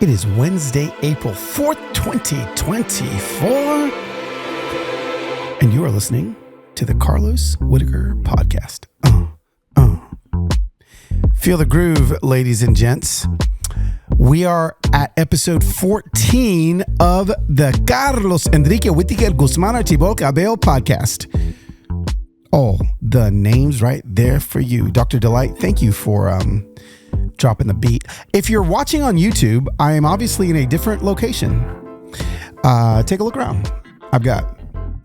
It is Wednesday, April 4th, 2024. And you are listening to the Carlos Whittaker podcast. Feel the groove, ladies and gents. We are at episode 14 of the Carlos Enrique Whittaker Guzman Archibald Cabello podcast. All the names right there for you. Dr. Delight, thank you for dropping the beat. If you're watching on YouTube, I am obviously in a different location. Take a look around. I've got,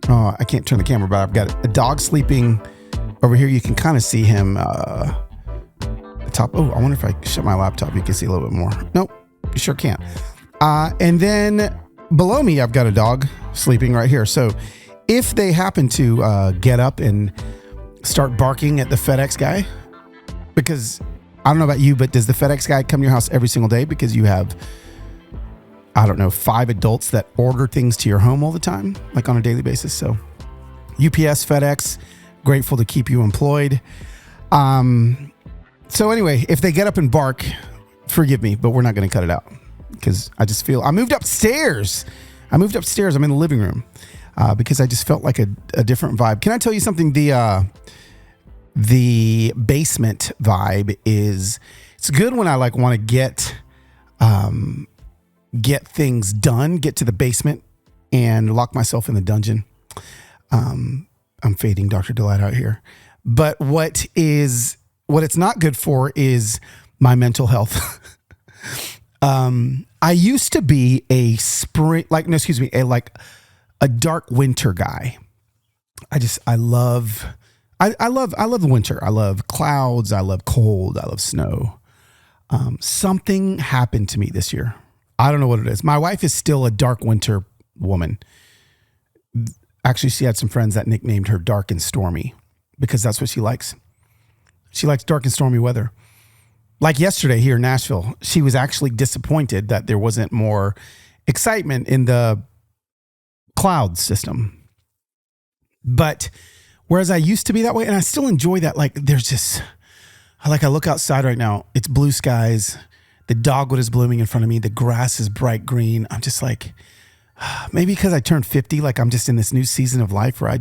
I can't turn the camera, but I've got a dog sleeping over here. You can kind of see him top. Oh, I wonder if I shut my laptop, you can see a little bit more. Nope, you sure can't. And then below me, I've got a dog sleeping right here. So if they happen to get up and start barking at the FedEx guy, because I don't know about you, but does the FedEx guy come to your house every single day because you have, I don't know, 5 adults that order things to your home all the time, like on a daily basis? So UPS, FedEx, grateful to keep you employed. So anyway, if they get up and bark, forgive me, but we're not going to cut it out because I just feel I moved upstairs. I'm in the living room because I just felt like a different vibe. Can I tell you something? The basement vibe it's good when I like want to get things done, get to the basement and lock myself in the dungeon. I'm fading Dr. Delight out here, but what it's not good for is my mental health. I used to be a dark winter guy. I love the winter. I love clouds. I love cold. I love snow. Something happened to me this year. I don't know what it is. My wife is still a dark winter woman. Actually, she had some friends that nicknamed her Dark and Stormy because that's what she likes. She likes dark and stormy weather. Like yesterday here in Nashville, she was actually disappointed that there wasn't more excitement in the cloud system. But whereas I used to be that way, and I still enjoy that, like there's just, I look outside right now, it's blue skies, the dogwood is blooming in front of me, the grass is bright green. I'm just like, maybe because I turned 50, like I'm just in this new season of life where I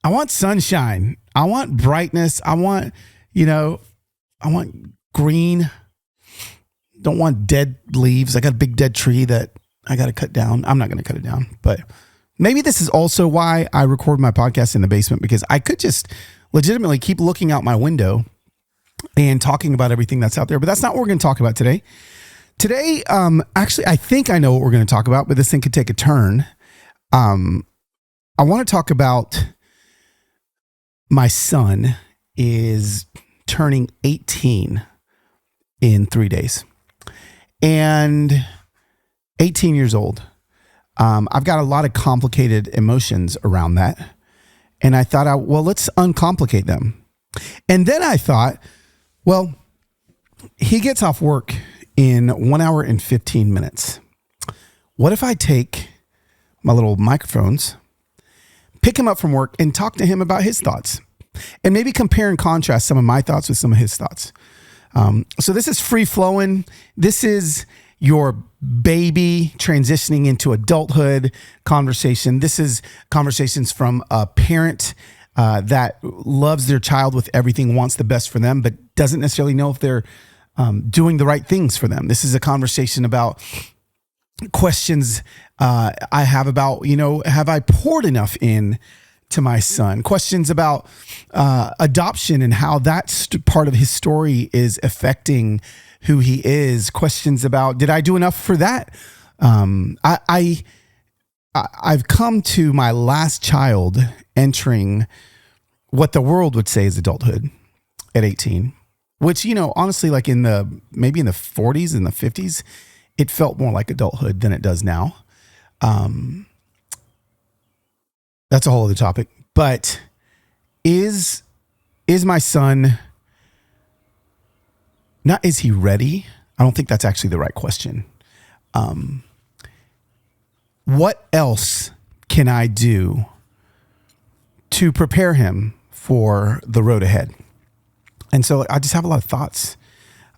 want sunshine. I want brightness. I want green. Don't want dead leaves. I got a big dead tree that I got to cut down. I'm not going to cut it down, but maybe this is also why I record my podcast in the basement, because I could just legitimately keep looking out my window and talking about everything that's out there. But that's not what we're going to talk about today. Today, actually, I think I know what we're going to talk about, but this thing could take a turn. I want to talk about my son is turning 18 in 3 days, and 18 years old. I've got a lot of complicated emotions around that. And I thought, let's uncomplicate them. And then I thought, well, he gets off work in 1 hour and 15 minutes. What if I take my little microphones, pick him up from work and talk to him about his thoughts and maybe compare and contrast some of my thoughts with some of his thoughts. So this is free flowing. This is your baby transitioning into adulthood conversation. This is conversations from a parent that loves their child with everything, wants the best for them, but doesn't necessarily know if they're doing the right things for them. This is a conversation about questions I have about, have I poured enough in to my son? Questions about adoption and how that part of his story is affecting who he is. Questions about, did I do enough for that? I've come to my last child entering what the world would say is adulthood at 18, which, honestly, like maybe in the 40s and the 50s, it felt more like adulthood than it does now. That's a whole other topic. But is my son, not is he ready? I don't think that's actually the right question. What else can I do to prepare him for the road ahead? And so I just have a lot of thoughts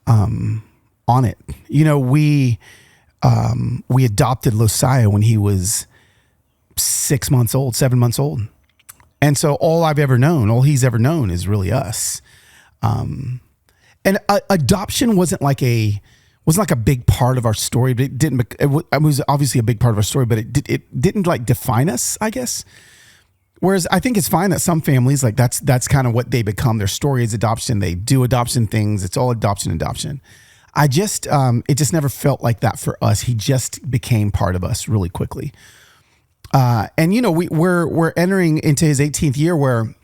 on on it. We adopted Losiah when he was 7 months old. And so all he's ever known is really us. And adoption wasn't like a big part of our story, but it was obviously a big part of our story, but it didn't like define us, I guess. Whereas I think it's fine that some families, like that's kind of what they become. Their story is adoption. They do adoption things. It's all adoption. I just, it just never felt like that for us. He just became part of us really quickly. And we're entering into his 18th year where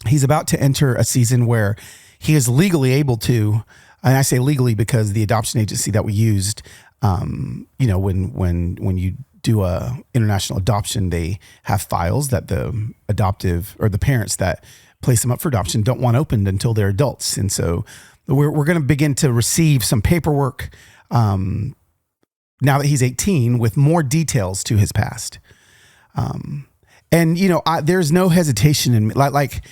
he's about to enter a season where he is legally able to, and I say legally because the adoption agency that we used, when you do a international adoption, they have files that the adoptive or the parents that place them up for adoption don't want opened until they're adults. And so we're going to begin to receive some paperwork now that he's 18 with more details to his past. There's no hesitation in me. Like,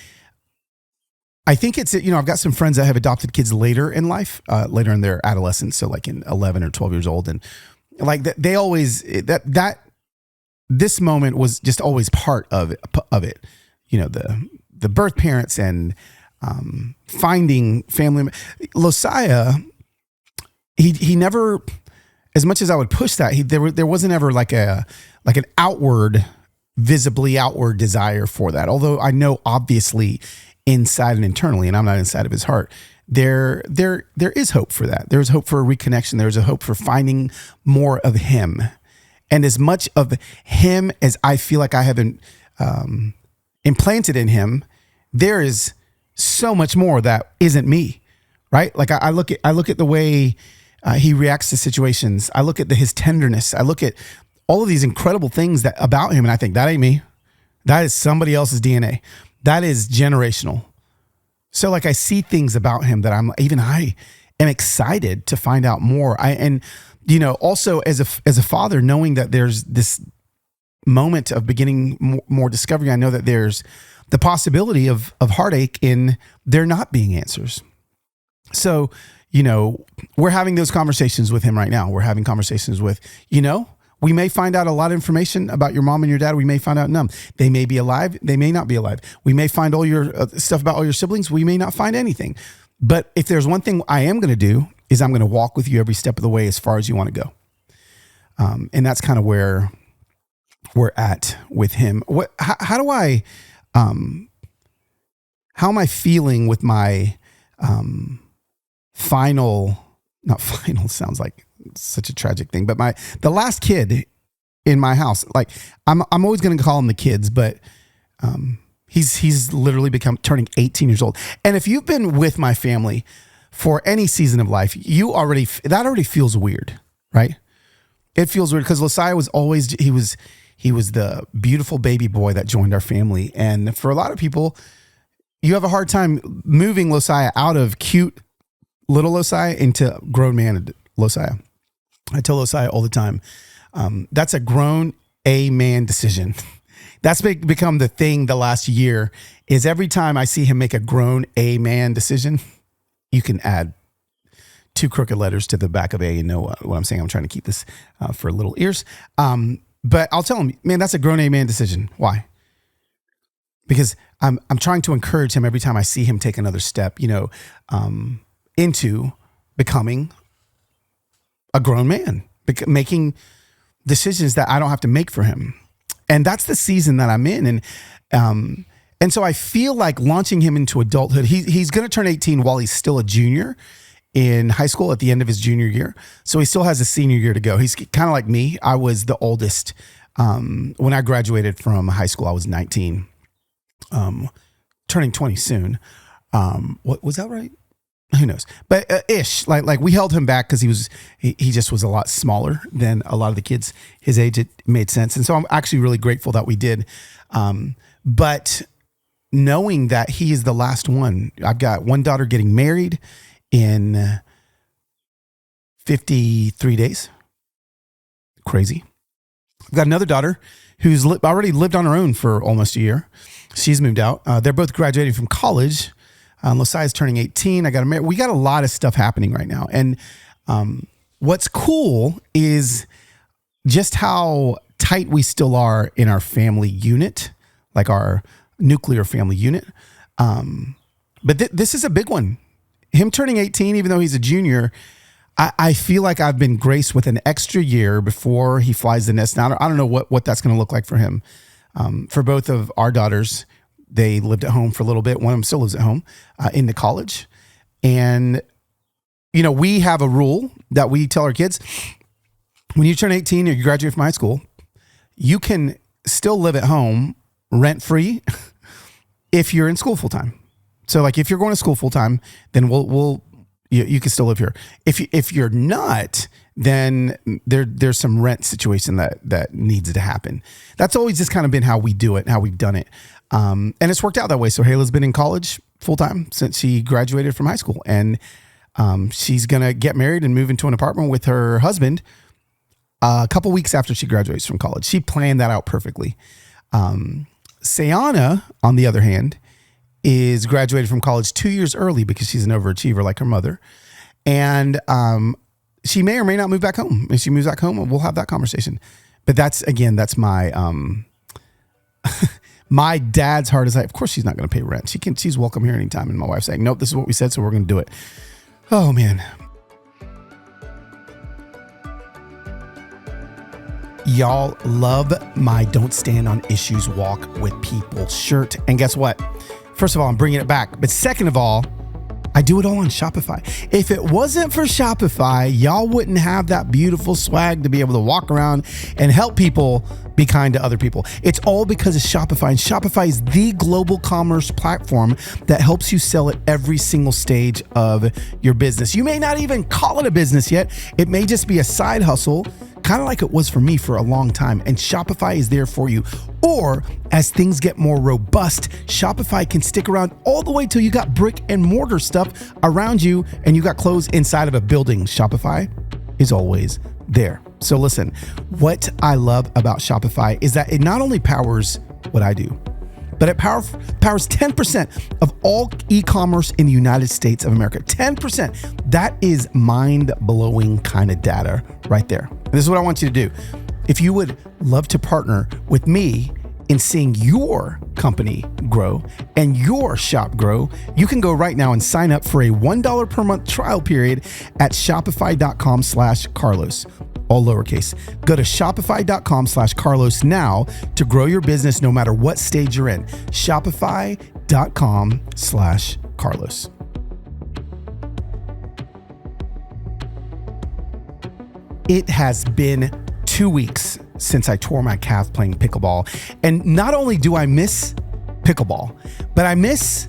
I think it's, I've got some friends that have adopted kids later in life, later in their adolescence. So like in 11 or 12 years old. And like they always, this moment was just always part of it. The birth parents and, finding family. Losiah, he never, as much as I would push that, there wasn't ever like an visibly outward desire for that. Although I know obviously inside and internally, and I'm not inside of his heart, there is hope for that. There's hope for a reconnection. There's a hope for finding more of him. And as much of him as I feel like I have implanted in him, there is so much more that isn't me, right? Like I look at the way he reacts to situations. I look at his tenderness. I look at all of these incredible things about him, and I think that ain't me. That is somebody else's DNA. That is generational. So like I see things about him that I am excited to find out more. Also as a father, knowing that there's this moment of beginning more discovery, I know that there's the possibility of heartache in there not being answers. So, we're having those conversations with him right now. We're having conversations with, we may find out a lot of information about your mom and your dad. We may find out none. They may be alive. They may not be alive. We may find all your stuff about all your siblings. We may not find anything. But if there's one thing I am going to do is I'm going to walk with you every step of the way as far as you want to go. And that's kind of where we're at with him. How am I feeling with my not final sounds like such a tragic thing, but the last kid in my house, like I'm always going to call him the kids, but he's literally turning 18 years old. And if you've been with my family for any season of life, that already feels weird, right? It feels weird because Losiah was always, he was the beautiful baby boy that joined our family. And for a lot of people, you have a hard time moving Losiah out of cute little Losiah into grown man Losiah. I tell Losiah all the time, that's a grown man decision. That's become the thing the last year is every time I see him make a grown man decision, you can add 2 crooked letters to the back of A and know what I'm saying. I'm trying to keep this for little ears. But I'll tell him, man, that's a grown man decision. Why? Because I'm trying to encourage him every time I see him take another step, into becoming a grown man, making decisions that I don't have to make for him. And that's the season that I'm in. And so I feel like launching him into adulthood, he's going to turn 18 while he's still a junior in high school at the end of his junior year. So he still has a senior year to go. He's kind of like me. I was the oldest. When I graduated from high school, I was 19, turning 20 soon. What was that right? Who knows? But ish, like we held him back because he just was a lot smaller than a lot of the kids his age. It made sense. And so I'm actually really grateful that we did. But knowing that he is the last one, I've got one daughter getting married in 53 days. Crazy. I've got another daughter who's already lived on her own for almost a year. She's moved out. They're both graduating from college. Losiah's turning 18. I got married. We got a lot of stuff happening right now. And What's cool is just how tight we still are in our family unit, like our nuclear family unit. But this is a big one. Him turning 18, even though he's a junior, I feel like I've been graced with an extra year before he flies the nest. Now, I don't know what that's going to look like for him. For both of our daughters, they lived at home for a little bit. One of them still lives at home into college. And, we have a rule that we tell our kids, when you turn 18 or you graduate from high school, you can still live at home rent-free if you're in school full-time. So like if you're going to school full-time, then you can still live here. If you're not, then there's some rent situation that needs to happen. That's always just kind of been how we do it, how we've done it. And it's worked out that way. So Hayla's been in college full-time since she graduated from high school. And she's going to get married and move into an apartment with her husband a couple weeks after she graduates from college. She planned that out perfectly. Sayana, on the other hand, is graduated from college 2 years early because she's an overachiever like her mother. And she may or may not move back home. If she moves back home, we'll have that conversation. But that's my my dad's heart is like, of course she's not going to pay rent. She's welcome here anytime. And my wife's saying, nope, this is what we said, so we're going to do it. Oh, man. Y'all love my Don't Stand on Issues Walk with People shirt. And guess what? First of all, I'm bringing it back. But second of all, I do it all on Shopify. If it wasn't for Shopify, y'all wouldn't have that beautiful swag to be able to walk around and help people be kind to other people. It's all because of Shopify. And Shopify is the global commerce platform that helps you sell at every single stage of your business. You may not even call it a business yet. It may just be a side hustle, kind of like it was for me for a long time. And Shopify is there for you. Or as things get more robust, Shopify can stick around all the way till you got brick and mortar stuff around you and you got clothes inside of a building. Shopify is always there. So listen, what I love about Shopify is that it not only powers what I do, but it powers 10% of all e-commerce in the United States of America. 10%. That is mind-blowing kind of data right there. And this is what I want you to do. If you would love to partner with me in seeing your company grow and your shop grow, you can go right now and sign up for a $1 per month trial period at shopify.com/Carlos. All lowercase. Go to shopify.com/Carlos now to grow your business no matter what stage you're in. Shopify.com/Carlos. It has been 2 weeks since I tore my calf playing pickleball. And not only do I miss pickleball, but I miss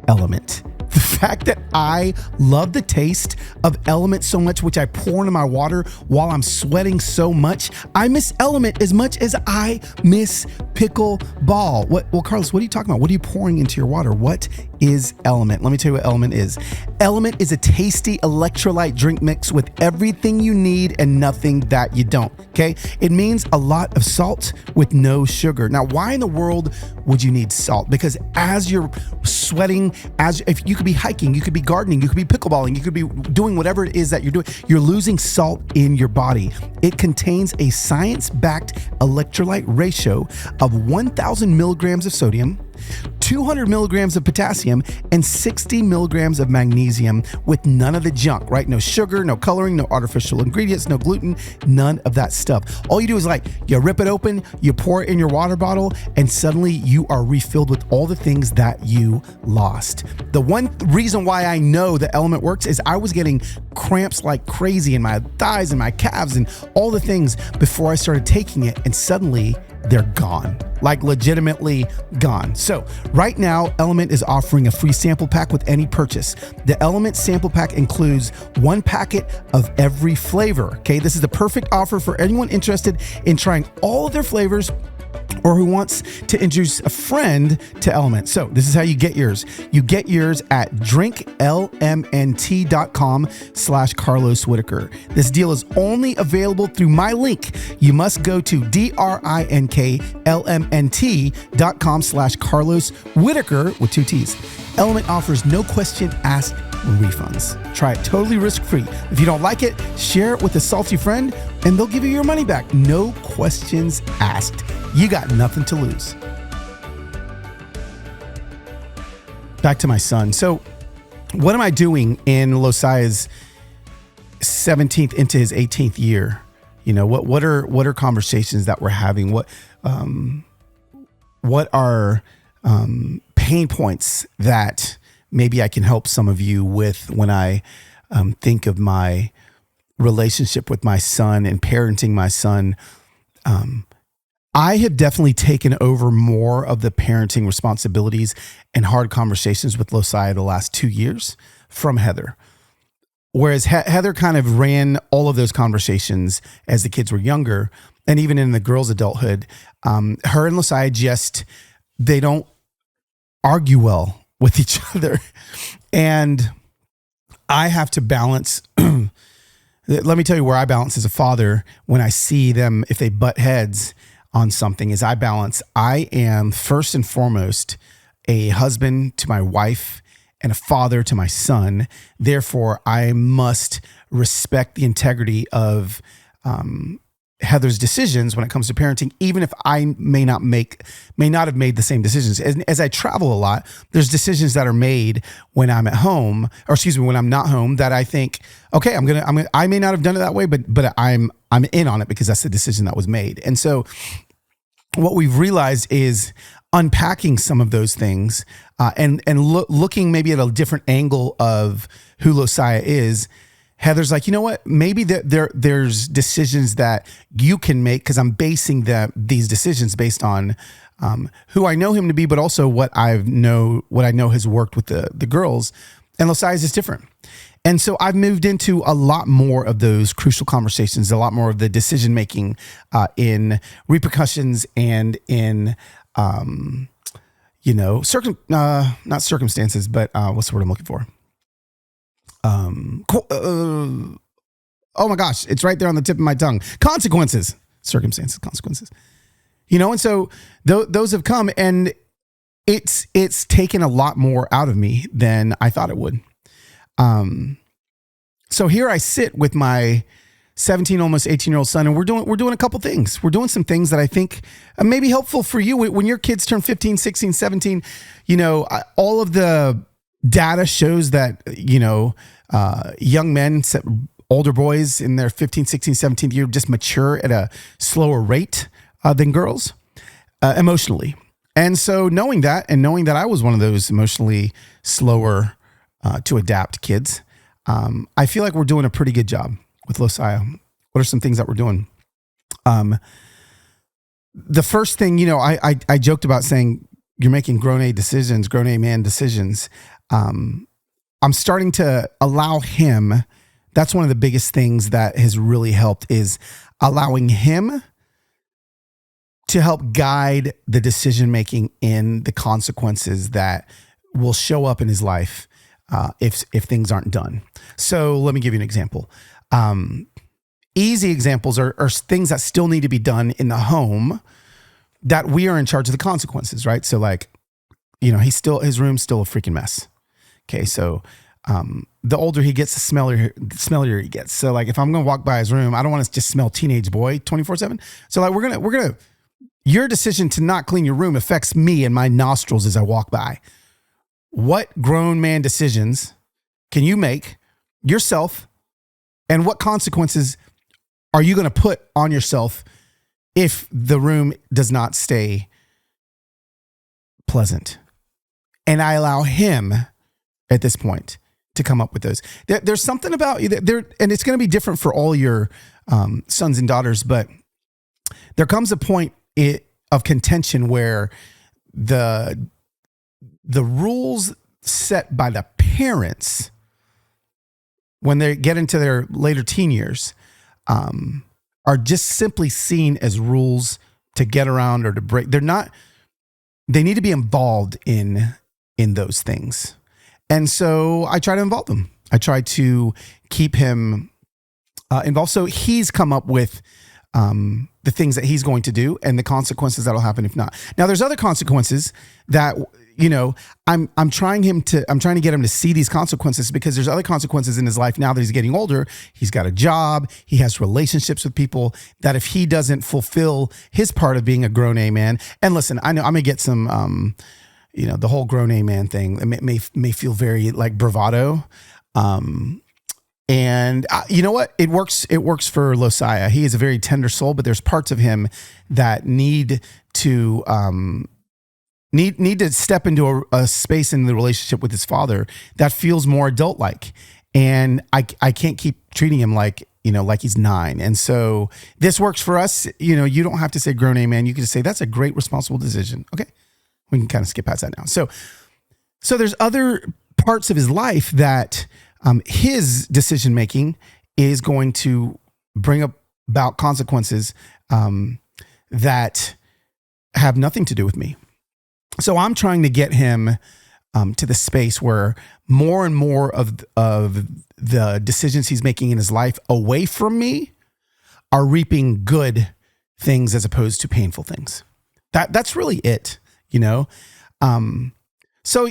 LMNT. The fact that I love the taste of LMNT so much, which I pour into my water while I'm sweating so much. I miss LMNT as much as I miss pickleball. Well, Carlos, what are you talking about? What are you pouring into your water? What is LMNT? Let me tell you what LMNT is. LMNT is a tasty electrolyte drink mix with everything you need and nothing that you don't, okay? It means a lot of salt with no sugar. Now, why in the world would you need salt? Because as you're sweating, if you could be hiking, you could be gardening, you could be pickleballing, you could be doing whatever it is that you're doing, you're losing salt in your body. It contains a science-backed electrolyte ratio of 1,000 milligrams of sodium, 200 milligrams of potassium, and 60 milligrams of magnesium with none of the junk, right? No sugar, no coloring, no artificial ingredients, no gluten, none of that stuff. All you do is you rip it open, you pour it in your water bottle, and suddenly you are refilled with all the things that you lost. The one reason why I know that LMNT works is I was getting cramps like crazy in my thighs and my calves and all the things before I started taking it, and suddenly they're gone, legitimately gone. So right now, LMNT is offering a free sample pack with any purchase. The LMNT sample pack includes 1 packet of every flavor. Okay, this is the perfect offer for anyone interested in trying all of their flavors or who wants to introduce a friend to LMNT. So this is how you get yours. You get yours at drinklmnt.com/Carlos Whittaker. This deal is only available through my link. You must go to drinklmnt.com/Carlos Whittaker with 2 T's. LMNT offers no question asked refunds. Try it totally risk-free. If you don't like it, share it with a salty friend and they'll give you your money back. No questions asked. You got nothing to lose. Back to my son. So what am I doing in Losiah's 17th into his 18th year? You know, what are conversations that we're having? What are pain points that maybe I can help some of you with when I think of my relationship with my son and parenting my son? I have definitely taken over more of the parenting responsibilities and hard conversations with Losiah the last 2 years from Heather. Whereas Heather kind of ran all of those conversations as the kids were younger, and even in the girls' adulthood, her and Losiah they don't argue well with each other. And I have to balance. Let me tell you where I balance as a father when I see them, if they butt heads on something, is I balance. I am first and foremost a husband to my wife and a father to my son. Therefore, I must respect the integrity of Heather's decisions when it comes to parenting, even if I may not have made the same decisions. As I travel a lot, there's decisions that are made when I'm at home, when I'm not home, that I think, okay, I may not have done it that way, but I'm in on it because that's the decision that was made. And so what we've realized is unpacking some of those things and looking maybe at a different angle of who Losiah is. Heather's like, you know what? Maybe there's decisions that you can make because I'm basing these decisions based on who I know him to be, but also what I know has worked with the girls. And Losiah's is different. And so I've moved into a lot more of those crucial conversations, a lot more of the decision making in repercussions and in not circumstances, but what's the word I'm looking for? Oh my gosh, it's right there on the tip of my tongue. Consequences, circumstances, consequences. And so those have come, and it's taken a lot more out of me than I thought it would. So here I sit with my 17, almost 18-year-old son, and we're doing a couple things. We're doing some things that I think may be helpful for you when your kids turn 15, 16, 17. All of the data shows that, young men, older boys in their 15, 16, 17th year just mature at a slower rate than girls emotionally. And so knowing that I was one of those emotionally slower to adapt kids, I feel like we're doing a pretty good job with Losiah. What are some things that we're doing? The first thing, I joked about saying you're making grown A man decisions. I'm starting to allow him. That's one of the biggest things that has really helped, is allowing him to help guide the decision-making in the consequences that will show up in his life if things aren't done. So let me give you an example. Easy examples are things that still need to be done in the home that we are in charge of the consequences, right? So his room's still a freaking mess. Okay, so the older he gets, the smellier he gets. So if I'm going to walk by his room, I don't want to just smell teenage boy 24/7. So we're going to, your decision to not clean your room affects me and my nostrils as I walk by. What grown man decisions can you make yourself, and what consequences are you going to put on yourself if the room does not stay pleasant? And I allow him at this point to come up with those. There's something about there, and it's going to be different for all your sons and daughters, but there comes a point of contention where the rules set by the parents when they get into their later teen years are just simply seen as rules to get around or to break. They need to be involved in those things. And so I try to involve them. I try to keep him involved. So he's come up with the things that he's going to do and the consequences that'll happen if not. Now, there's other consequences that I'm trying to get him to see these consequences, because there's other consequences in his life now that he's getting older. He's got a job, he has relationships with people, that if he doesn't fulfill his part of being a grown A man, and listen, I know I'm gonna get some, the whole grown A man thing, it may feel very like bravado. And you know what? It works for Losiah. He is a very tender soul, but there's parts of him that need to step into a space in the relationship with his father that feels more adult-like. And I can't keep treating him like he's 9. And so this works for us. You don't have to say grown A man. You can just say, that's a great responsible decision. Okay. We can kind of skip past that now. So there's other parts of his life that his decision-making is going to bring about consequences that have nothing to do with me. So I'm trying to get him to the space where more and more of the decisions he's making in his life away from me are reaping good things as opposed to painful things. That's really it, So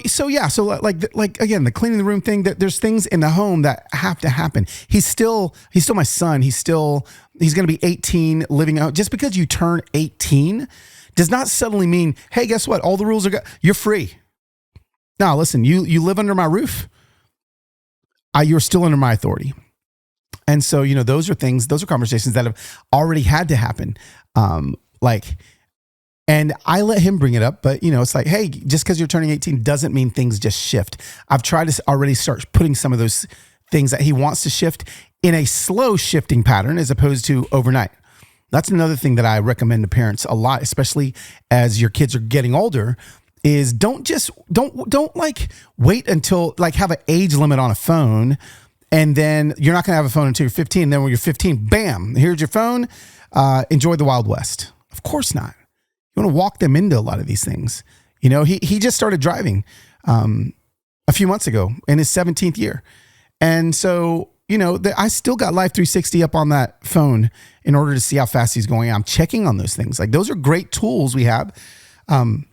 like again, the cleaning the room thing, that there's things in the home that have to happen. He's still my son. He's going to be 18 living out. Just because you turn 18 does not suddenly mean, hey, guess what? All the rules you're free. Now, listen, you live under my roof. You're still under my authority. And so, those are conversations that have already had to happen. And I let him bring it up, but it's like, hey, just because you're turning 18 doesn't mean things just shift. I've tried to already start putting some of those things that he wants to shift in a slow shifting pattern as opposed to overnight. That's another thing that I recommend to parents a lot, especially as your kids are getting older, is don't like wait until like have an age limit on a phone. And then you're not going to have a phone until you're 15. Then when you're 15, bam, here's your phone. Enjoy the Wild West. Of course not. You want to walk them into a lot of these things. He just started driving a few months ago in his 17th year. And so, I still got Life 360 up on that phone in order to see how fast he's going. I'm checking on those things. Like, those are great tools we have. But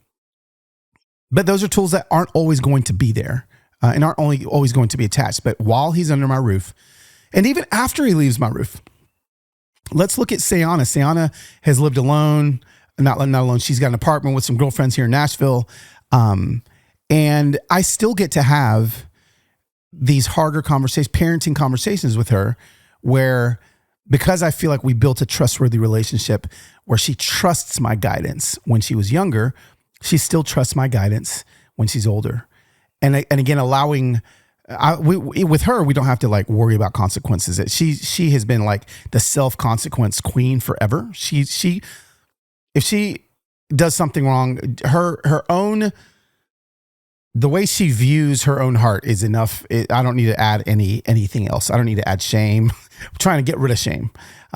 those are tools that aren't always going to be there and aren't always going to be attached. But while he's under my roof, and even after he leaves my roof, let's look at Sayana. Sayana has lived alone. Not alone. She's got an apartment with some girlfriends here in Nashville. And I still get to have these harder parenting conversations with her, where, because I feel like we built a trustworthy relationship where she trusts my guidance when she was younger, she still trusts my guidance when she's older. And again, allowing, with her, we don't have to like worry about consequences. She has been like the self-consequence queen forever. If she does something wrong, the way she views her own heart is enough. I don't need to add anything else. I don't need to add shame. I'm trying to get rid of shame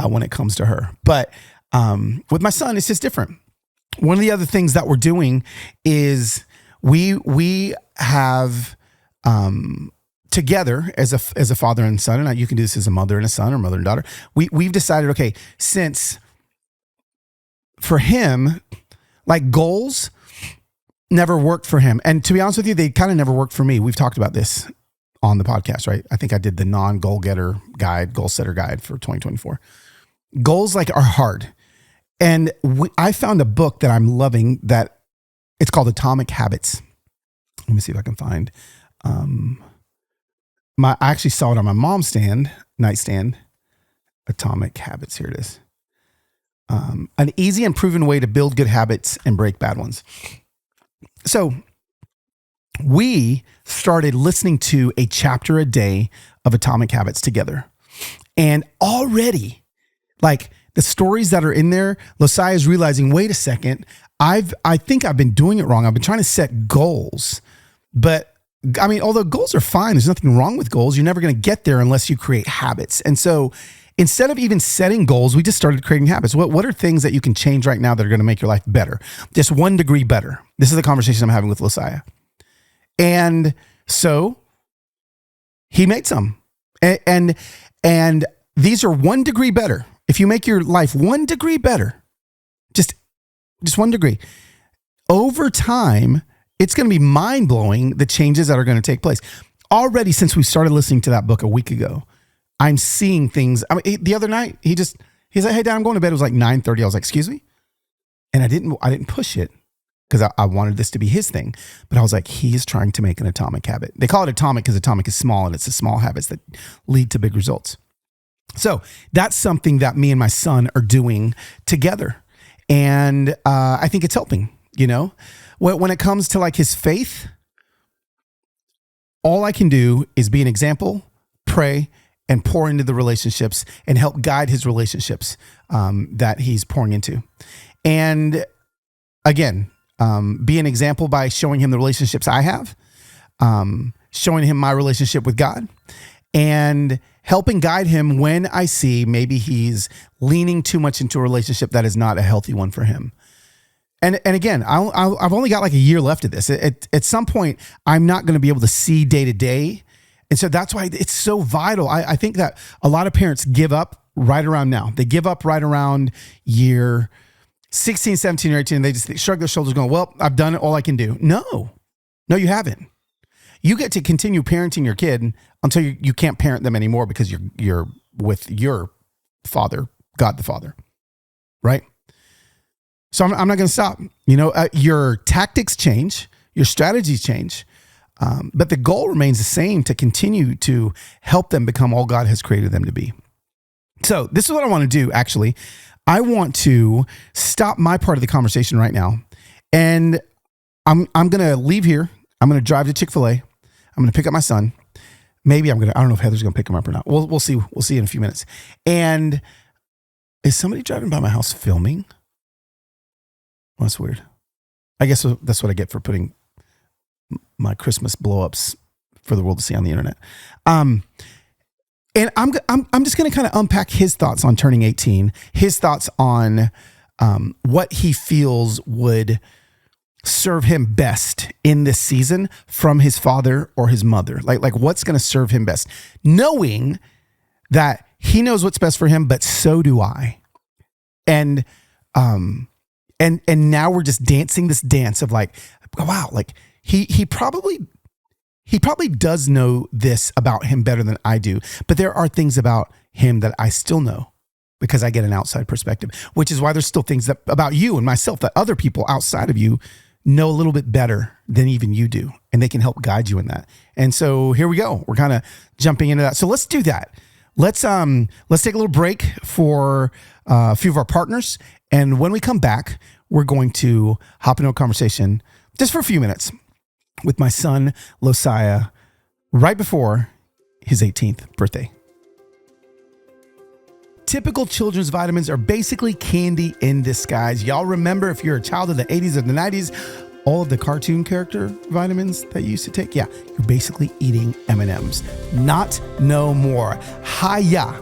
when it comes to her. But with my son, it's just different. One of the other things that we're doing is we have together as a father and son, and you can do this as a mother and a son or mother and daughter. We've decided, okay, since for him, like, goals never worked for him. And to be honest with you, they kind of never worked for me. We've talked about this on the podcast, right? I think I did the non-goal getter guide, goal setter guide for 2024. Goals are hard. And I found a book that I'm loving that it's called Atomic Habits. Let me see if I can find, I actually saw it on my mom's nightstand. Atomic Habits. Here it is. An easy and proven way to build good habits and break bad ones. So we started listening to a chapter a day of Atomic Habits together. And already, like, the stories that are in there, Losiah is realizing, wait a second, I think I've been doing it wrong. I've been trying to set goals. But I mean, although goals are fine, there's nothing wrong with goals. You're never going to get there unless you create habits. And so instead of even setting goals, we just started creating habits. What are things that you can change right now that are going to make your life better? Just 1 degree better. This is the conversation I'm having with Losiah. And so he made some. And these are 1 degree better. If you make your life 1 degree better, just 1 degree, over time, It's going to be mind-blowing, the changes that are going to take place. Already, since we started listening to that book a week ago, I'm seeing things. I mean, the other night, he's like, hey, Dad, I'm going to bed. It was like 9:30. I was like, excuse me? And I didn't push it because I wanted this to be his thing. But I was like, he is trying to make an atomic habit. They call it atomic because atomic is small, and it's the small habits that lead to big results. So that's something that me and my son are doing together. And I think it's helping, when it comes to like his faith, all I can do is be an example, pray, and pour into the relationships and help guide his relationships that he's pouring into. And again, be an example by showing him the relationships I have, showing him my relationship with God, and helping guide him when I see maybe he's leaning too much into a relationship that is not a healthy one for him. And again, I've only got like a year left of this. At some point, I'm not going to be able to see day to day. And so that's why it's so vital. I think that a lot of parents give up right around now. They give up right around year 16, 17, or 18, and they just shrug their shoulders going, well, I've done it, all I can do. No, you haven't. You get to continue parenting your kid until you can't parent them anymore because you're with your father, God the Father, right? So I'm not going to stop. Your tactics change, your strategies change, but the goal remains the same, to continue to help them become all God has created them to be. So this is what I want to do, actually. I want to stop my part of the conversation right now, and I'm going to leave here. I'm going to drive to Chick-fil-A. I'm going to pick up my son. Maybe I don't know if Heather's going to pick him up or not. We'll see. We'll see in a few minutes. And is somebody driving by my house filming? Well, that's weird. I guess that's what I get for putting my Christmas blow-ups for the world to see on the internet. And I'm just going to kind of unpack his thoughts on turning 18, his thoughts on what he feels would serve him best in this season from his father or his mother. Like what's going to serve him best, knowing that he knows what's best for him, but so do I. And now we're just dancing this dance of like, wow, like he probably does know this about him better than I do, but there are things about him that I still know because I get an outside perspective, which is why there's still things about you and myself that other people outside of you know a little bit better than even you do, and they can help guide you in that. And so here we go. We're kind of jumping into that. So let's do that. Let's take a little break for a few of our partners, and when we come back, we're going to hop into a conversation just for a few minutes with my son, Losiah, right before his 18th birthday. Typical children's vitamins are basically candy in disguise. Y'all remember, if you're a child of the 80s or the 90s, all of the cartoon character vitamins that you used to take? Yeah, you're basically eating M&Ms. Not no more. Hiya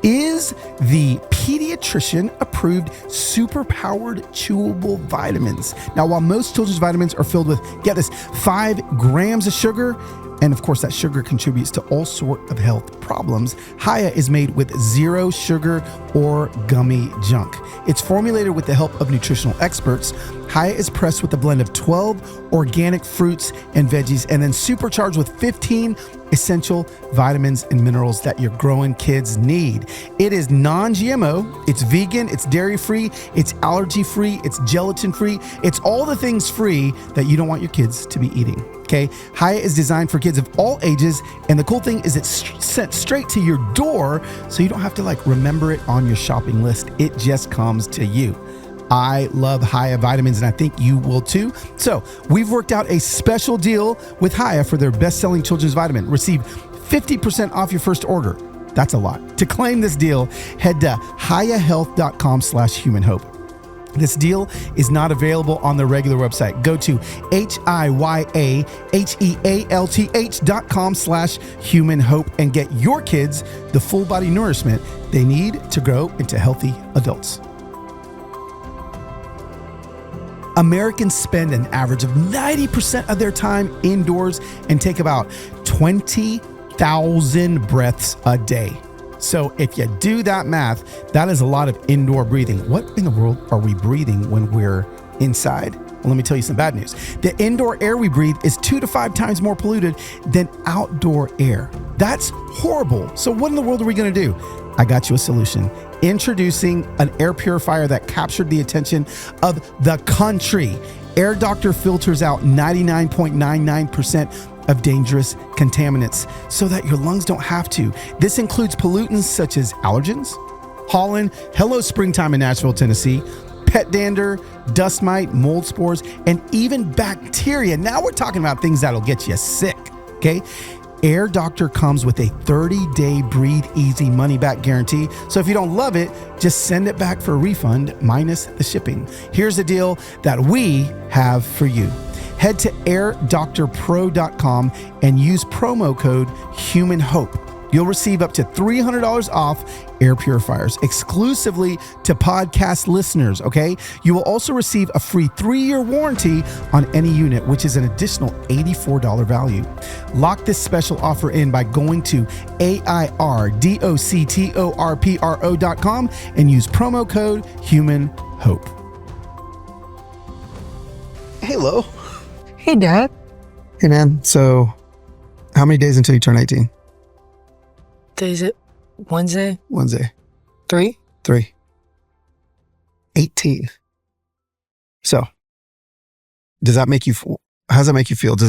is the pediatrician approved super powered chewable vitamins. Now, while most children's vitamins are filled with, get this, 5 grams of sugar, and of course that sugar contributes to all sorts of health problems, Hiya is made with 0 sugar or gummy junk. It's formulated with the help of nutritional experts. Hiya is pressed with a blend of 12 organic fruits and veggies, and then supercharged with 15 essential vitamins and minerals that your growing kids need. It is non-GMO, it's vegan, it's dairy-free, it's allergy-free, it's gelatin-free. It's all the things free that you don't want your kids to be eating. Okay, Hiya is designed for kids of all ages, and the cool thing is it's sent straight to your door, so you don't have to remember it on your shopping list. It just comes to you. I love Hiya vitamins, and I think you will too. So we've worked out a special deal with Hiya for their best-selling children's vitamin. Receive 50% off your first order. That's a lot. To claim this deal, head to hiyahealth.com/humanhope. This deal is not available on the regular website. Go to hiyahealth.com/humanhope and get your kids the full body nourishment they need to grow into healthy adults. Americans spend an average of 90% of their time indoors and take about 20,000 breaths a day. So if you do that math, that is a lot of indoor breathing. What in the world are we breathing when we're inside? Well, let me tell you some bad news. The indoor air we breathe is 2 to 5 times more polluted than outdoor air. That's horrible. So what in the world are we going to do? I got you a solution. Introducing an air purifier that captured the attention of the country. Air Doctor filters out 99.99% of dangerous contaminants so that your lungs don't have to. This includes pollutants such as allergens, pollen, hello springtime in Nashville, Tennessee, pet dander, dust mite, mold spores, and even bacteria. Now we're talking about things that'll get you sick, okay? Air Doctor comes with a 30-day breathe easy money back guarantee. So if you don't love it, just send it back for a refund minus the shipping. Here's the deal that we have for you. Head to airdoctorpro.com and use promo code HUMANHOPE. You'll receive up to $300 off air purifiers exclusively to podcast listeners, okay? You will also receive a free 3-year warranty on any unit, which is an additional $84 value. Lock this special offer in by going to airdoctorpro.com and use promo code HUMANHOPE. Hey, Lo. Hey, Dad. Hey, man. So how many days until you turn 18? Is it Wednesday? Wednesday. 3? 18. So, how does that make you feel? Does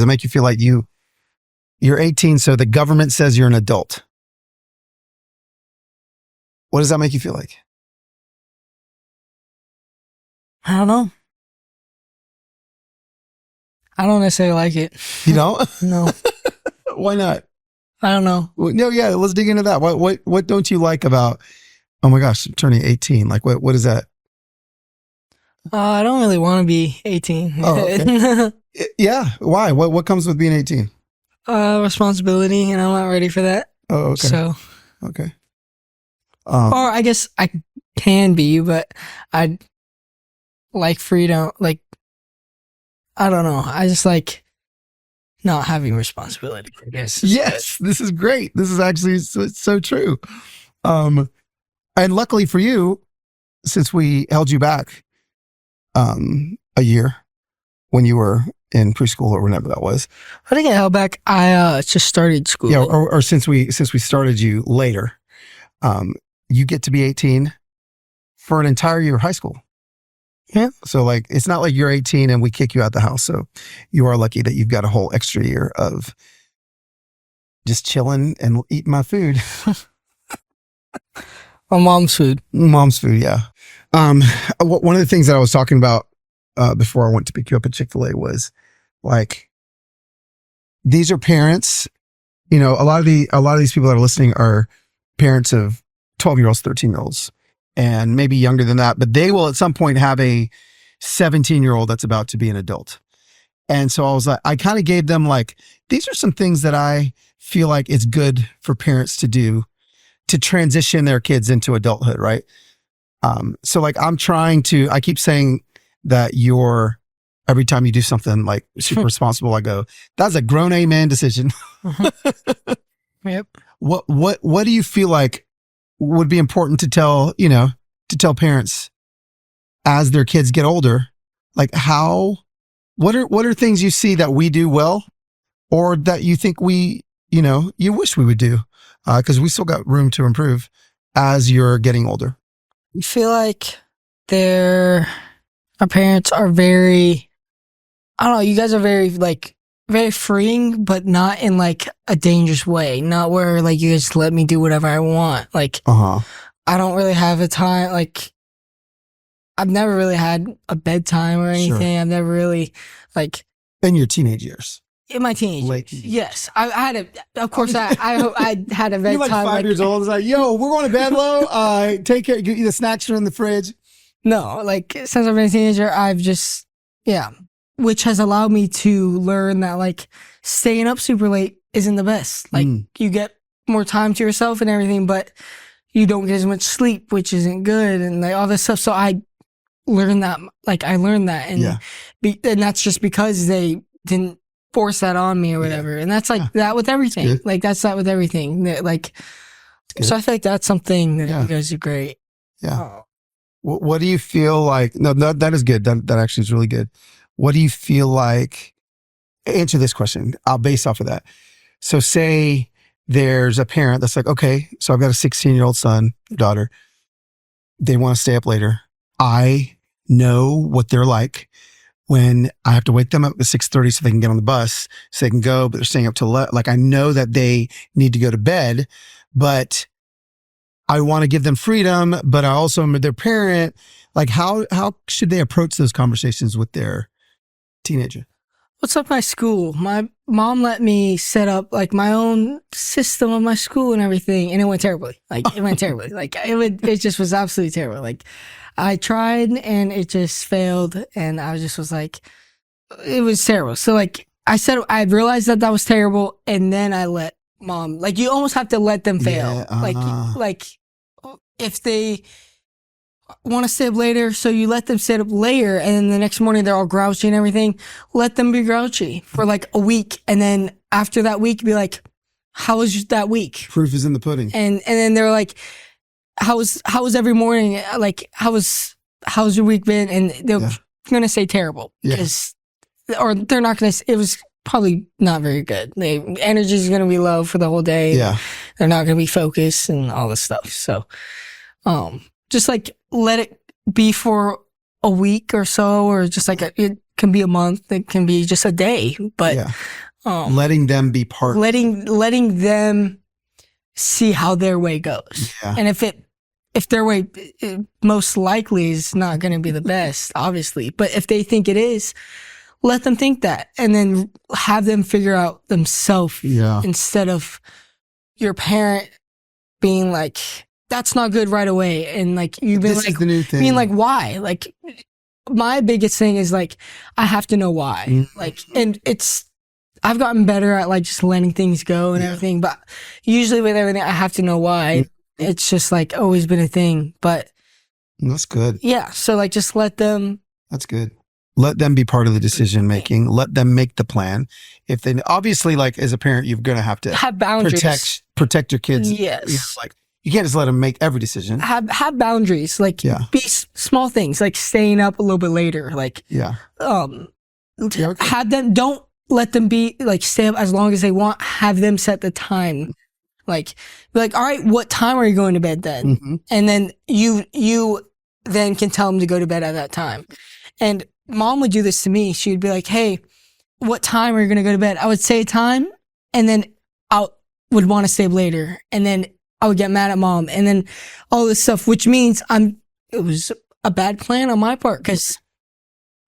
it make you feel like you're 18, so the government says you're an adult? What does that make you feel like? I don't know. I don't necessarily like it. You know? No. Why not? I don't know. No, yeah, let's dig into that. What don't you like about, oh my gosh, turning 18? Like, what is that? I don't really want to be 18. Oh, okay. Yeah. Why? What comes with being 18? Responsibility, and I'm not ready for that. Oh, okay. So, okay. or I guess I can be, but I'd like freedom. Like, I don't know. I just like not having responsibility, I guess. Yes, this is great. This is actually so true. And luckily for you, since we held you back a year when you were in preschool or whenever that was. I didn't get held back. I just started school. Yeah, or since we started you later, you get to be 18 for an entire year of high school. Yeah. So like, it's not like you're 18 and we kick you out the house. So you are lucky that you've got a whole extra year of just chilling and eating my food. My mom's food. Mom's food, yeah. One of the things that I was talking about before I went to pick you up at Chick-fil-A was like, these are parents, you know, a lot of these people that are listening are parents of 12-year-olds, 13-year-olds. And maybe younger than that, but they will at some point have a 17-year-old that's about to be an adult. And so I was like, I kind of gave them like, these are some things that I feel like it's good for parents to do to transition their kids into adulthood, right? So like I keep saying that every time you do something like super responsible, I go, that's a grown man decision. Yep. What do you feel like would be important to tell parents as their kids get older? Like what are things you see that we do well, or that you think you wish we would do? Cause we still got room to improve as you're getting older. I feel like our parents are very, I don't know, you guys are very like, very freeing, but not in like a dangerous way. Not where like you just let me do whatever I want. Like, I don't really have a time. Like, I've never really had a bedtime or anything. Sure. I've never really like in your teenage years. In my teenage Late years, yes, I had of course, I had a bedtime. You're like 5 years old. It's like, yo, we're going to bed, Lo. Take care. The snacks are in the fridge. No, like since I've been a teenager, I've just which has allowed me to learn that like staying up super late isn't the best. Like you get more time to yourself and everything, but you don't get as much sleep, which isn't good, and like all this stuff. So I learned that, and and that's just because they didn't force that on me or whatever. And that's like that with everything. Like that's that with everything. Like, so I feel like that's something that you guys do great. Yeah. What do you feel like? No, that is good. That actually is really good. what do you feel like? Answer this question. I'll base off of that. So say there's a parent that's like, okay, so I've got a 16-year-old son, daughter. They want to stay up later. I know what they're like when I have to wake them up at 6:30 so they can get on the bus, so they can go, but they're staying up till like I know that they need to go to bed, but I want to give them freedom, but I also am their parent. Like how should they approach those conversations with their teenager? What's up my school? My mom let me set up like my own system of my school and everything, and it went terribly. Like it went terribly. Like it just was absolutely terrible. Like I tried and it just failed, and I was like, it was terrible. So like I said, I realized that was terrible, and then I let mom. Like you almost have to let them fail. Yeah, Like if they want to stay up later, so you let them stay up later, and then the next morning they're all grouchy and everything. Let them be grouchy for like a week, and then after that week, be like, "How was that week?" Proof is in the pudding. And then they're like, "How was every morning? Like how's your week been?" And they're gonna say terrible because, or they're not gonna. It was probably not very good. Energy is gonna be low for the whole day. Yeah, they're not gonna be focused and all this stuff. So, just like let it be for a week or so, or just like it can be a month, it can be just a day, but letting them be part, letting them see how their way goes. Yeah. And if their way most likely is not going to be the best, obviously, but if they think it is, let them think that, and then have them figure out themselves instead of your parent being like, that's not good right away. And like, you've been like, the new thing. Being like, why? Like, my biggest thing is like, I have to know why. Mm-hmm. Like, and I've gotten better at like just letting things go and everything, but usually with everything, I have to know why. Mm-hmm. It's just like always been a thing, but that's good. Yeah. So like, just let them. That's good. Let them be part of the decision making. Let them make the plan. If they obviously, like as a parent, you're going to have to have boundaries, protect your kids. Yes. Like you can't just let them make every decision. Have boundaries. Like be small things, like staying up a little bit later. Like have them. Don't let them be like stay up as long as they want. Have them set the time. Like be like, all right, what time are you going to bed then? Mm-hmm. And then you then can tell them to go to bed at that time. And mom would do this to me. She would be like, hey, what time are you going to go to bed? I would say a time, and then I would want to stay up later. And then I would get mad at mom, and then all this stuff, which means it was a bad plan on my part because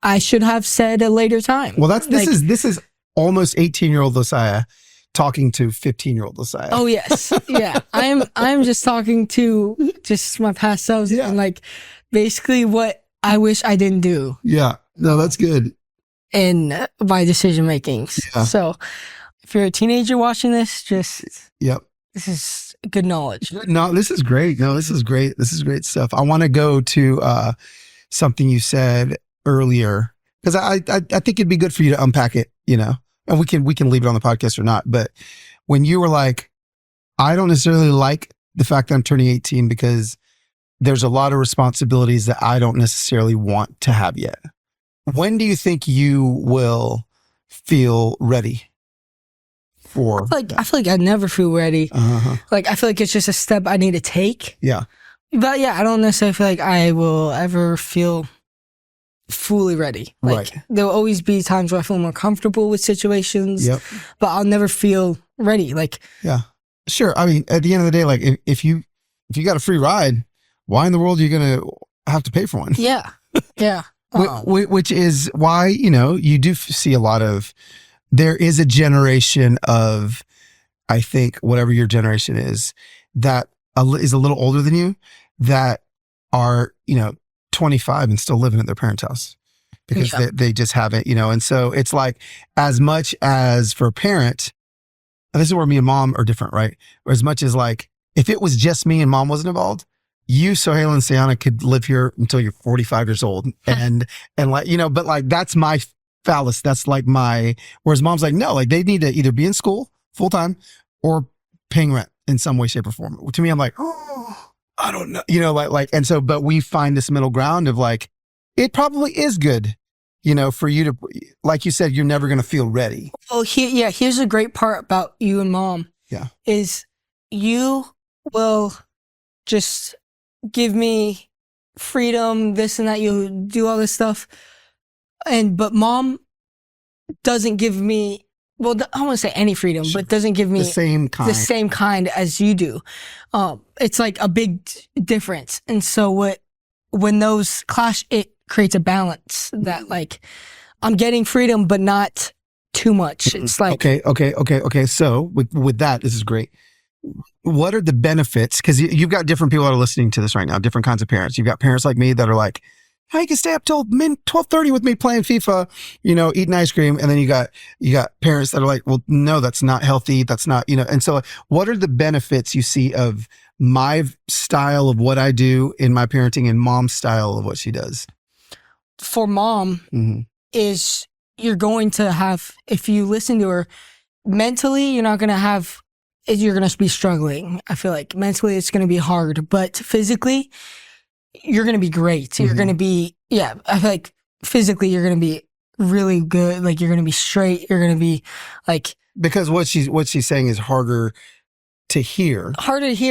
I should have said a later time. Well, this is almost 18-year-old Losiah talking to 15-year-old Losiah. Oh yes. Yeah. I'm just talking to just my past selves and like basically what I wish I didn't do. Yeah. No, that's good. In my decision makings. Yeah. So if you're a teenager watching this, this is good knowledge. No, this is great. No, this is great. This is great stuff. I want to go to something you said earlier because I think it'd be good for you to unpack it, and we can leave it on the podcast or not. But when you were like, I don't necessarily like the fact that I'm turning 18 because there's a lot of responsibilities that I don't necessarily want to have yet. When do you think you will feel ready for I feel like I never feel ready. Uh-huh. Like, I feel like it's just a step I need to take. Yeah. But yeah, I don't necessarily feel like I will ever feel fully ready. Like, there'll always be times where I feel more comfortable with situations, but I'll never feel ready. Like, yeah, sure. I mean, at the end of the day, like if you got a free ride, why in the world are you going to have to pay for one? Yeah. Yeah. Which is why, you do see a lot of, there is a generation of, I think, whatever your generation is, that is a little older than you, that are, 25 and still living at their parents' house because they just haven't, and so it's like, as much as for a parent, and this is where me and mom are different, right? Or as much as like, if it was just me and mom wasn't involved, you, Sohail and Sayana could live here until you're 45 years old. And like, but like, that's my phallus. That's like whereas mom's like, no, like they need to either be in school full time or paying rent in some way, shape or form. To me, I'm like, oh, I don't know, and so, but we find this middle ground of like, it probably is good for you to, like you said, you're never going to feel ready. Well, here's a great part about you and mom. Yeah. Is you will just give me freedom, this and that, you do all this stuff. But mom doesn't give me, well, I don't want to say any freedom, but doesn't give me the same kind as you do. It's like a big difference. And so when those clash, it creates a balance that like I'm getting freedom, but not too much. It's like, okay. So with that, this is great. What are the benefits? Because you've got different people that are listening to this right now, different kinds of parents. You've got parents like me that are like, "Hey, you can stay up till 12:30 with me playing FIFA, eating ice cream." And then you got parents that are like, "Well, no, that's not healthy. That's not, And so what are the benefits you see of my style of what I do in my parenting and mom's style of what she does? For mom is you're going to have, if you listen to her mentally, you're going to be struggling. I feel like mentally it's going to be hard, but physically you're going to be great. You're going to be, I feel like physically you're going to be really good. Like you're going to be straight. You're going to be like, because what she's saying is harder to hear.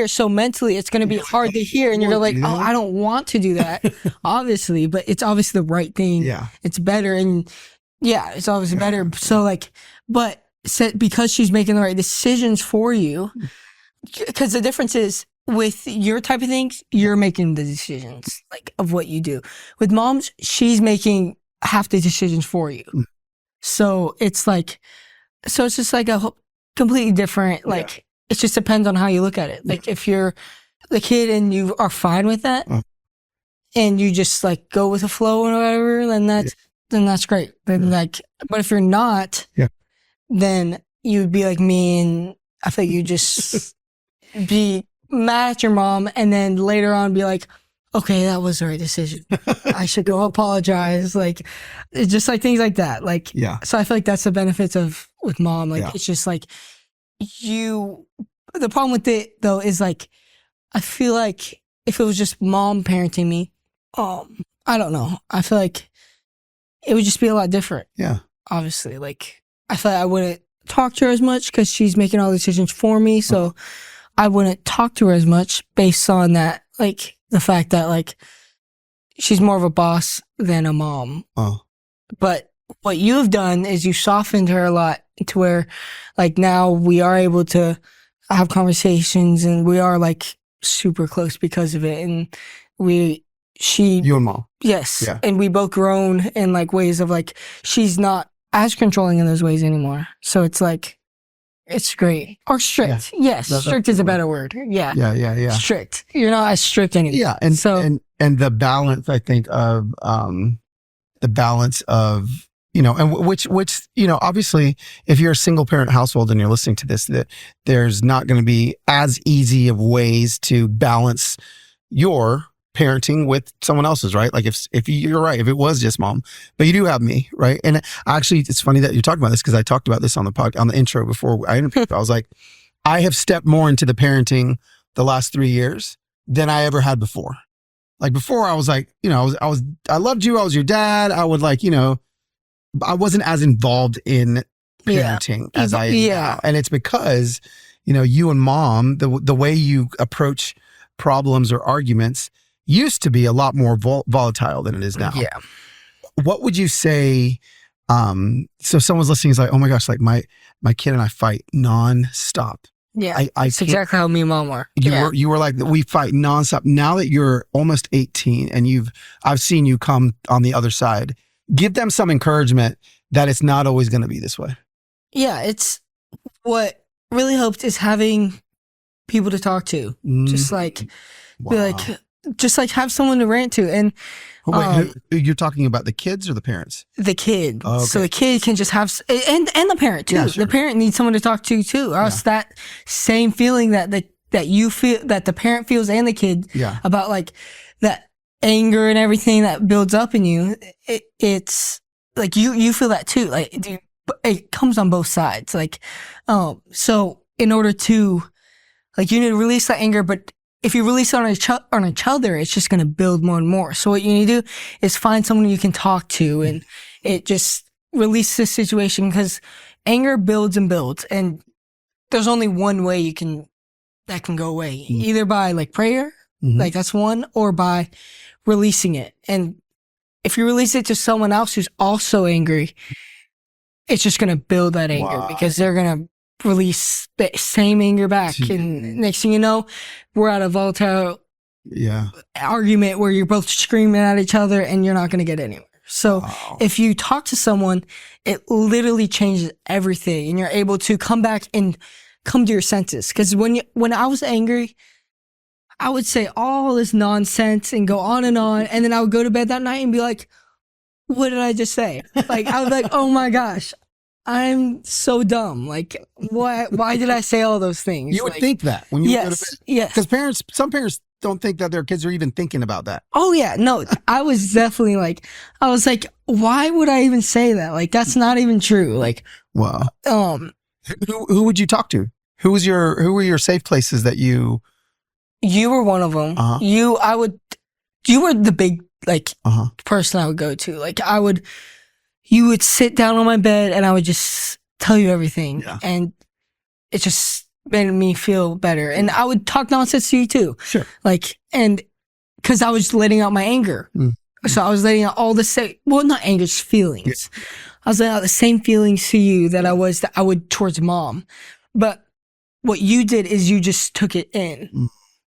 So mentally it's going to be hard to hear. And you're like, oh, I don't want to do that, obviously, but it's obviously the right thing. Yeah. It's better. And it's obviously better. So like, but because she's making the right decisions for you, because the difference is with your type of things, you're making the decisions like of what you do. With mom's, she's making half the decisions for you. So it's just like a completely different, like, it just depends on how you look at it. Like if you're the kid and you are fine with that and you just like go with the flow or whatever, then that's great. Then but if you're not, then you'd be like me, and I feel like you just be mad at your mom and then later on be like, okay, that was the right decision. I should go apologize. Like, it's just like things like that. Like, so I feel like that's the benefits with mom. Like, it's just like the problem with it though is like, I feel like if it was just mom parenting me, I don't know. I feel like it would just be a lot different. Yeah. Obviously, like, I feel like I wouldn't talk to her as much because she's making all the decisions for me. So I wouldn't talk to her as much based on that, like the fact that like she's more of a boss than a mom. But what you've done is you softened her a lot to where like now we are able to have conversations and we are like super close because of it. And you and mom. Yes. Yeah. And we both grown in like ways of like, she's not as controlling in those ways anymore. So it's like, it's great. Or strict. Yeah. Yes. Strict is a better word. Yeah. Yeah. Strict. You're not as strict anymore. Yeah. And the balance, I think, of, and which, obviously if you're a single parent household and you're listening to this, that there's not going to be as easy of ways to balance your parenting with someone else's, right? Like if you're right, if it was just mom, but you do have me, right? And actually, it's funny that you're talking about this because I talked about this on the intro before I interviewed. I was like, I have stepped more into the parenting the last 3 years than I ever had before. Like before, I was like, I loved you. I was your dad. I would like, I wasn't as involved in parenting as I am now. And it's because, you and mom, the way you approach problems or arguments used to be a lot more volatile than it is now. Yeah. What would you say? So someone's listening is like, oh my gosh, like my kid and I fight nonstop. Yeah. That's exactly how me and mom were. You were like, we fight nonstop. Now that you're almost 18 and I've seen you come on the other side, give them some encouragement that it's not always going to be this way. Yeah. It's what really helped is having people to talk to. Just like, be like, just like have someone to rant to. And you're talking about the kids or the parents? The kid. Oh, okay. So the kid can just have, and the parent too. Yeah, sure. The parent needs someone to talk to too. Or else that same feeling that you feel, that the parent feels and the kid about like that anger and everything that builds up in you. It's like you feel that too. Like it comes on both sides. Like, so in order to, like, you need to release that anger, but if you release it on each other, it's just going to build more and more. So what you need to do is find someone you can talk to, and it just releases the situation, because anger builds and builds, and there's only one way that can go away. Either by like prayer, like that's one, or by releasing it. And if you release it to someone else who's also angry, it's just going to build that anger, because they're going to release the same anger back. And next thing you know, we're at a volatile argument where you're both screaming at each other and you're not going to get anywhere. So if you talk to someone, it literally changes everything, and you're able to come back and come to your senses. Because when I was angry, I would say all this nonsense and go on, and then I would go to bed that night and be like, what did I just say? Like, I was like, oh my gosh, I'm so dumb. Like, why did I say all those things? You would think that when you go to bed. Yes. Because some parents don't think that their kids are even thinking about that. Oh yeah. No, I was definitely like, why would I even say that? Like, that's not even true. Like, wow. Who would you talk to? Who were your safe places that you? You were one of them. You were the big, like, person I would go to. Like, you would sit down on my bed and I would just tell you everything. Yeah. And it just made me feel better. And I would talk nonsense to you too. Sure. Like, and cause I was letting out my anger. So I was letting out all the not anger, just feelings. Yeah. I was letting out the same feelings to you that I would towards mom. But what you did is you just took it in.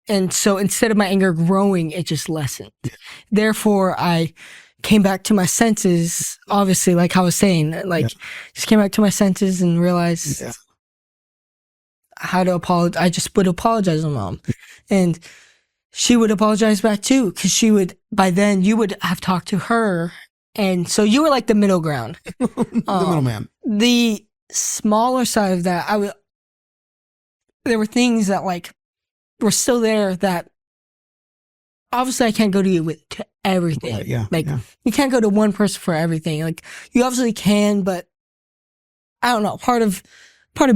And so instead of my anger growing, it just lessened. Yeah. Therefore, I came back to my senses, obviously, like I was saying, like, just came back to my senses and realized how to apologize. I just would apologize to mom. And she would apologize back too, because by then you would have talked to her. And so you were like the middle ground. The middleman. The smaller side of that, there were things that like were still there that obviously I can't go to you to everything. Right, you can't go to one person for everything. Like, you obviously can, but I don't know. Part of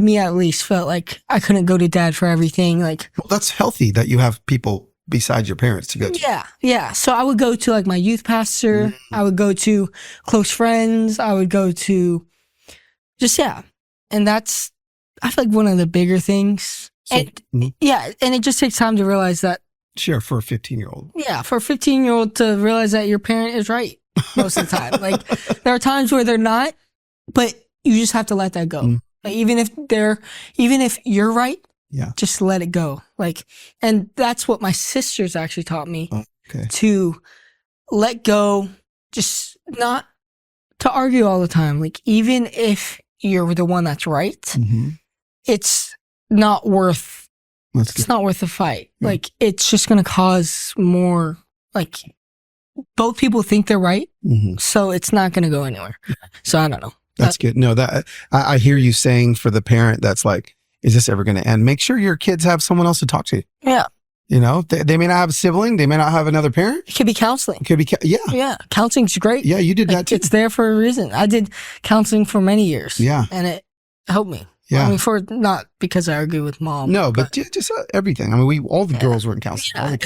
me at least felt like I couldn't go to dad for everything. Like, well, that's healthy that you have people besides your parents to go to. Yeah. So I would go to like my youth pastor. I would go to close friends. I would go to and that's, I feel like, one of the bigger things. So, and it just takes time to realize that. Sure, for a 15-year-old. Yeah, for a 15-year-old to realize that your parent is right most of the time. Like, there are times where they're not, but you just have to let that go. Like, even if you're right, just let it go. Like, and that's what my sisters actually taught me, to let go, just not to argue all the time. Like, even if you're the one that's right, it's not worth the fight. Like, it's just going to cause more, like, both people think they're right. So it's not going to go anywhere. So I don't know. That's good. No, I hear you saying, for the parent that's like, is this ever going to end? Make sure your kids have someone else to talk to. Yeah. You know, they may not have a sibling. They may not have another parent. It could be counseling. Yeah. Counseling's great. Yeah, you did that too. It's there for a reason. I did counseling for many years. Yeah. And it helped me. Yeah. I mean, not because I argue with mom. No, but just everything. I mean, all the girls were in counseling.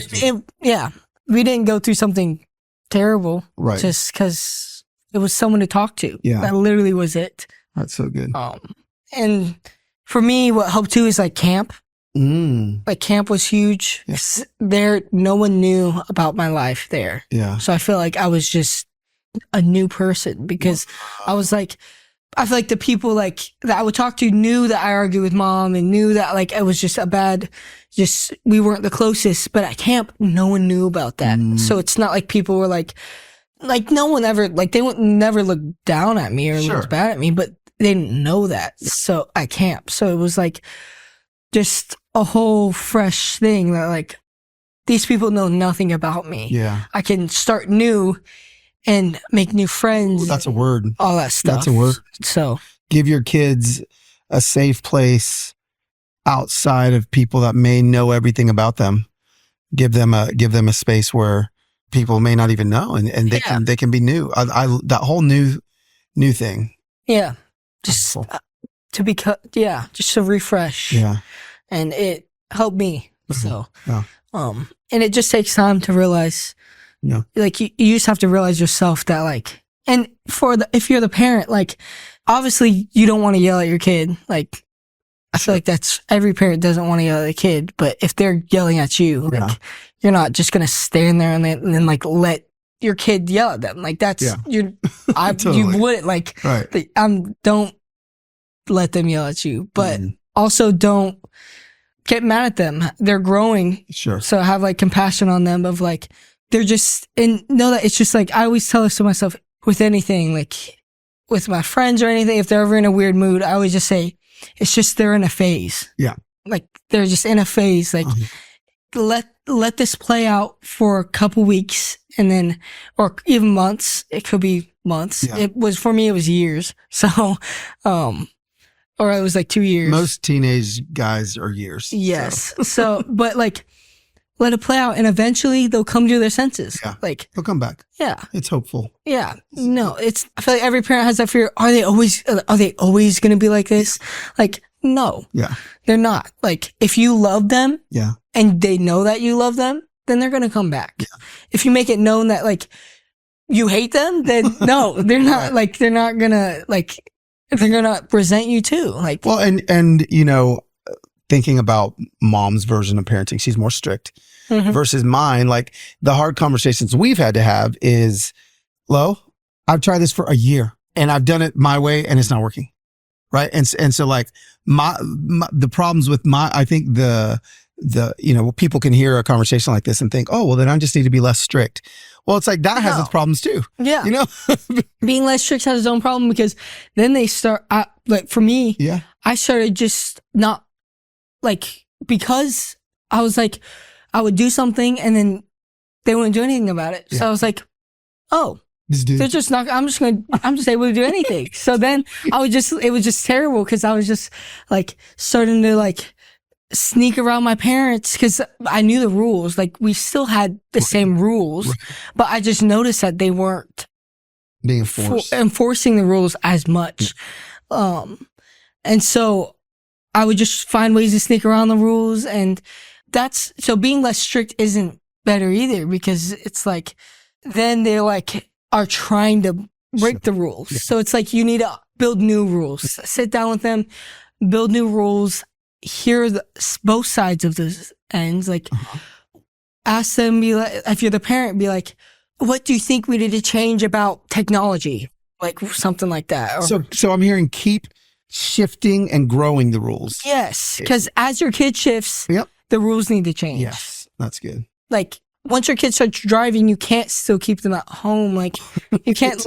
We didn't go through something terrible. Right. Just because it was someone to talk to. Yeah. That literally was it. That's so good. And for me, what helped too is like camp. Like, camp was huge. Yes. There, no one knew about my life there. Yeah. So I feel like I was just a new person, because I was like, I feel like the people like that I would talk to knew that I argued with mom, and knew that like it was just we weren't the closest. But at camp, no one knew about that. So it's not like people were like no one ever, like, they would never look down at me or look bad at me, but they didn't know that. So at camp, so it was like just a whole fresh thing that like, these people know nothing about me. Yeah, I can start new and make new friends. That's a word. All that stuff. That's a word. So give your kids a safe place outside of people that may know everything about them. Give them a space where people may not even know, and they can be new. That whole new thing. Yeah, just to refresh. Yeah, and it helped me. So, Yeah. and it just takes time to realize, like you just have to realize yourself that like, and if you're the parent, like obviously you don't want to yell at your kid. Like I feel like every parent doesn't want to yell at a kid, but if they're yelling at you, like you're not just going to stand there and then like let your kid yell at them. Like that's, you wouldn't like, don't let them yell at you, but also don't get mad at them. They're growing. Sure. So have like compassion on them of like, they're just, and know that it's just like, I always tell this to myself with anything, like with my friends or anything, if they're ever in a weird mood, I always just say, it's just, they're in a phase. Yeah. Like they're just in a phase. Like let this play out for a couple weeks and then, or even months. It could be months. Yeah. For me, it was years. So, or it was like 2 years. Most teenage guys are years. Yes. So, but like, let it play out and eventually they'll come to their senses. Yeah. Like they'll come back. Yeah. It's hopeful. Yeah. No, I feel like every parent has that fear. Are they always going to be like this? Like, no. Yeah. They're not. Like, if you love them. Yeah. And they know that you love them, then they're going to come back. Yeah. If you make it known that like you hate them, then no, they're not like, they're not going to like, they're going to resent you too. Like, well, and you know, thinking about mom's version of parenting, she's more strict versus mine. Like the hard conversations we've had to have is, Lo, I've tried this for a year and I've done it my way and it's not working. Right. And so like the problems with I think you know, people can hear a conversation like this and think, oh, well then I just need to be less strict. Well, it's like that has its problems too. Yeah. You know, being less strict has its own problem because then they start, like for me, I started just not like, because I was like, I would do something and then they wouldn't do anything about it. So I was like, oh, they're just not, I'm just able to do anything. So then it was just terrible because I was just like starting to like sneak around my parents because I knew the rules. Like we still had the same rules, but I just noticed that they weren't being enforcing the rules as much. And so I would just find ways to sneak around the rules. And so being less strict isn't better either because it's like, then they're like, are trying to break the rules. Yeah. So it's like, you need to build new rules, sit down with them, build new rules, hear both sides of the ends. Like ask them, be like, if you're the parent, be like, what do you think we need to change about technology? Like something like that. Or, so I'm hearing keep shifting and growing the rules. Yes. Because as your kid shifts, the rules need to change. Yes. That's good. Like once your kid starts driving, you can't still keep them at home. Like you can't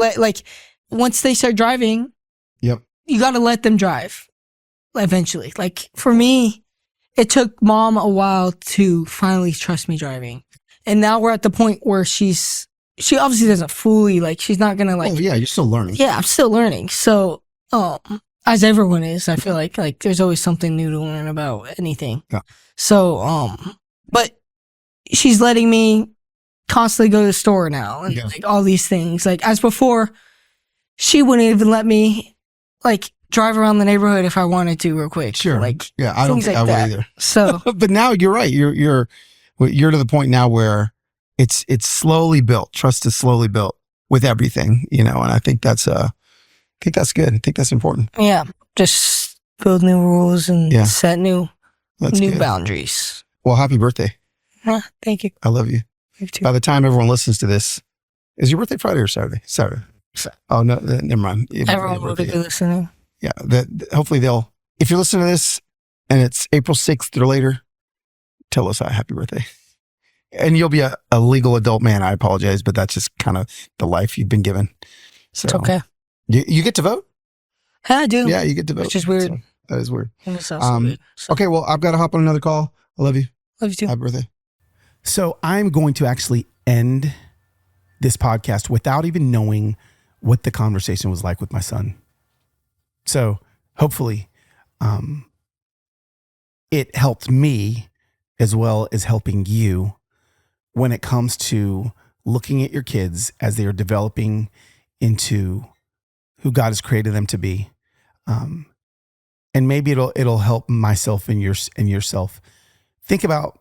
once they start driving, you got to let them drive eventually. Like for me, it took mom a while to finally trust me driving. And now we're at the point where she obviously doesn't fully, like, she's not going to like. Oh yeah, you're still learning. Yeah, I'm still learning. So, as everyone is, I feel like there's always something new to learn about anything. Yeah. So, but she's letting me constantly go to the store now and like all these things. Like as before, she wouldn't even let me like drive around the neighborhood if I wanted to real quick. Sure. Like I don't think I would either. So, but now you're right. You're to the point now where it's slowly built. Trust is slowly built with everything, you know. And I think that's good. I think that's important. Yeah. Just build new rules and set new boundaries. Well, happy birthday. Thank you. I love you. You too. By the time everyone listens to this, is your birthday Friday or Saturday? Saturday. Oh, no, never mind. Everyone will be listening. Yeah. Hopefully if you're listening to this and it's April 6th or later, tell us happy birthday. And you'll be a legal adult man. I apologize, but that's just kind of the life you've been given. So, it's okay. You get to vote? Yeah, I do. Yeah, you get to vote. Which is weird. So, that is weird. It's also weird. So. Okay, well, I've got to hop on another call. I love you. Love you too. Happy birthday. So I'm going to actually end this podcast without even knowing what the conversation was like with my son. So hopefully it helped me as well as helping you when it comes to looking at your kids as they are developing into who God has created them to be. And maybe it'll help myself and yourself think about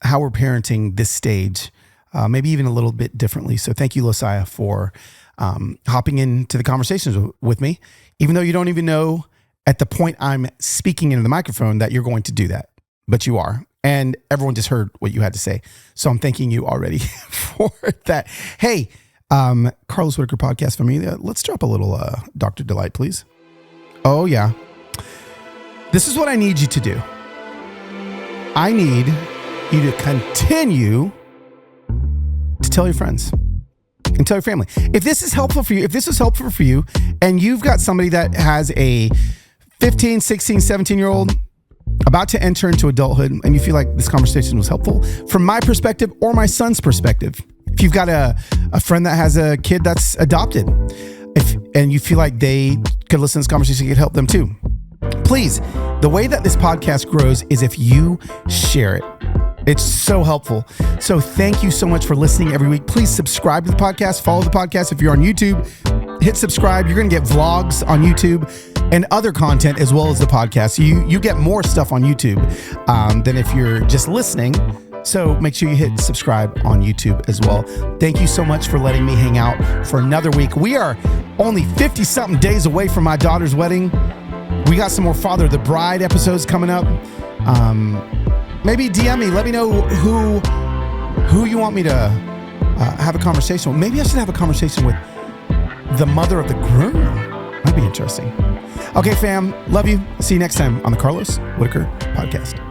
how we're parenting this stage, maybe even a little bit differently. So thank you, Losiah, for hopping into the conversations with me, even though you don't even know at the point I'm speaking into the microphone that you're going to do that, but you are. And everyone just heard what you had to say. So I'm thanking you already for that. Hey, Carlos Whittaker podcast for me. Let's drop a little Dr. Delight, please. Oh, yeah. This is what I need you to do. I need you to continue to tell your friends and tell your family. If this is helpful for you, and you've got somebody that has a 15, 16, 17-year-old about to enter into adulthood, and you feel like this conversation was helpful from my perspective or my son's perspective, if you've got a friend that has a kid that's adopted, and you feel like they could listen to this conversation, could help them too, please, the way that this podcast grows is if you share it. It's so helpful. So thank you so much for listening every week. Please subscribe to the podcast, follow the podcast. If you're on YouTube, hit subscribe. You're going to get vlogs on YouTube and other content as well as the podcast. You get more stuff on YouTube than if you're just listening. So make sure you hit subscribe on YouTube as well. Thank you so much for letting me hang out for another week. We are only 50-something days away from my daughter's wedding. We got some more Father of the Bride episodes coming up. Maybe DM me. Let me know who you want me to have a conversation with. Maybe I should have a conversation with the mother of the groom. That'd be interesting. Okay, fam. Love you. See you next time on the Carlos Whittaker podcast.